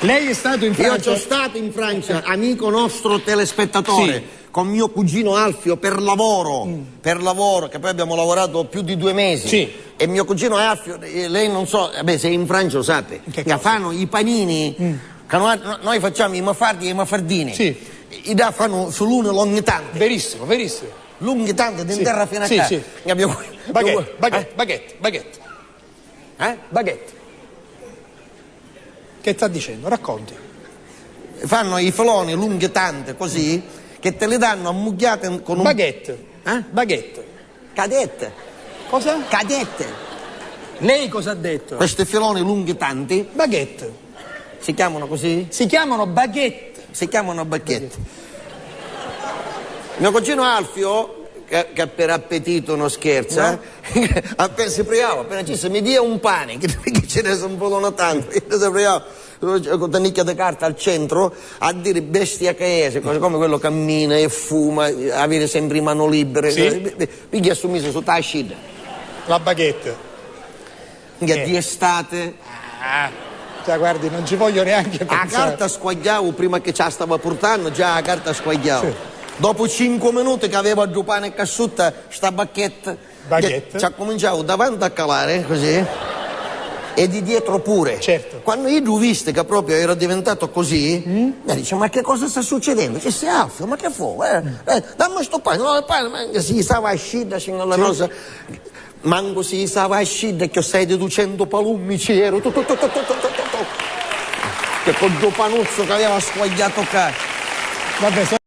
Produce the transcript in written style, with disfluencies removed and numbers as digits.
Lei è stato in Francia? Io sono stato in Francia, amico nostro telespettatore, Sì. con mio cugino Alfio per lavoro, che poi abbiamo lavorato più di 2 mesi. Sì. E mio cugino Alfio, lei non so, vabbè, se è in Francia lo sape, Che che fanno i panini, che noi facciamo i mafardi e i mafardini. Sì. I da fanno sull'uno lunghi tante. Verissimo, verissimo. Lunghi tante, di Sì. terra fino a Sì, qua. sì. Baguette, baguette. Baguette. Che sta dicendo? Racconti. Fanno i filoni lunghi tante così, che te le danno ammucchiate con un... Baguette. Baguette. Cadette. Cosa? Cadette. Lei cosa ha detto? Questi filoni lunghi tanti Baguette. si chiamano così? Si chiamano baguette. Si chiamano bacchette. Mio cugino Alfio, che per appetito non scherza, appena si pregava, appena ci mi dia un pane, che ce ne sono un po' tanto, si pregava con una nicchia di carta al centro a dire bestia che è, cose come quello cammina e fuma, avere sempre in mano libere. Sì. Piglia su mise su tascida. La baguette. Di estate. Cioè, guardi, non ci voglio neanche La pensare. carta squagliavo prima che ce la stava portando, già la carta squagliavo. Sì. Dopo 5 minuti che avevo due pane e casciutta, sta bacchetta, ci ha cominciato davanti a calare, così, e di dietro pure. Certo. Quando io l'ho visto che proprio era diventato così, mi dice, ma che cosa sta succedendo? Che sei Alfio, ma che fu? Dammi sto pane, no, il pane, ma si stava a scida, signor La Rosa. Manco si stava a scida, che stai deducendo palummi, c'ero, che con due panuzzo che aveva squagliato qua. Vabbè,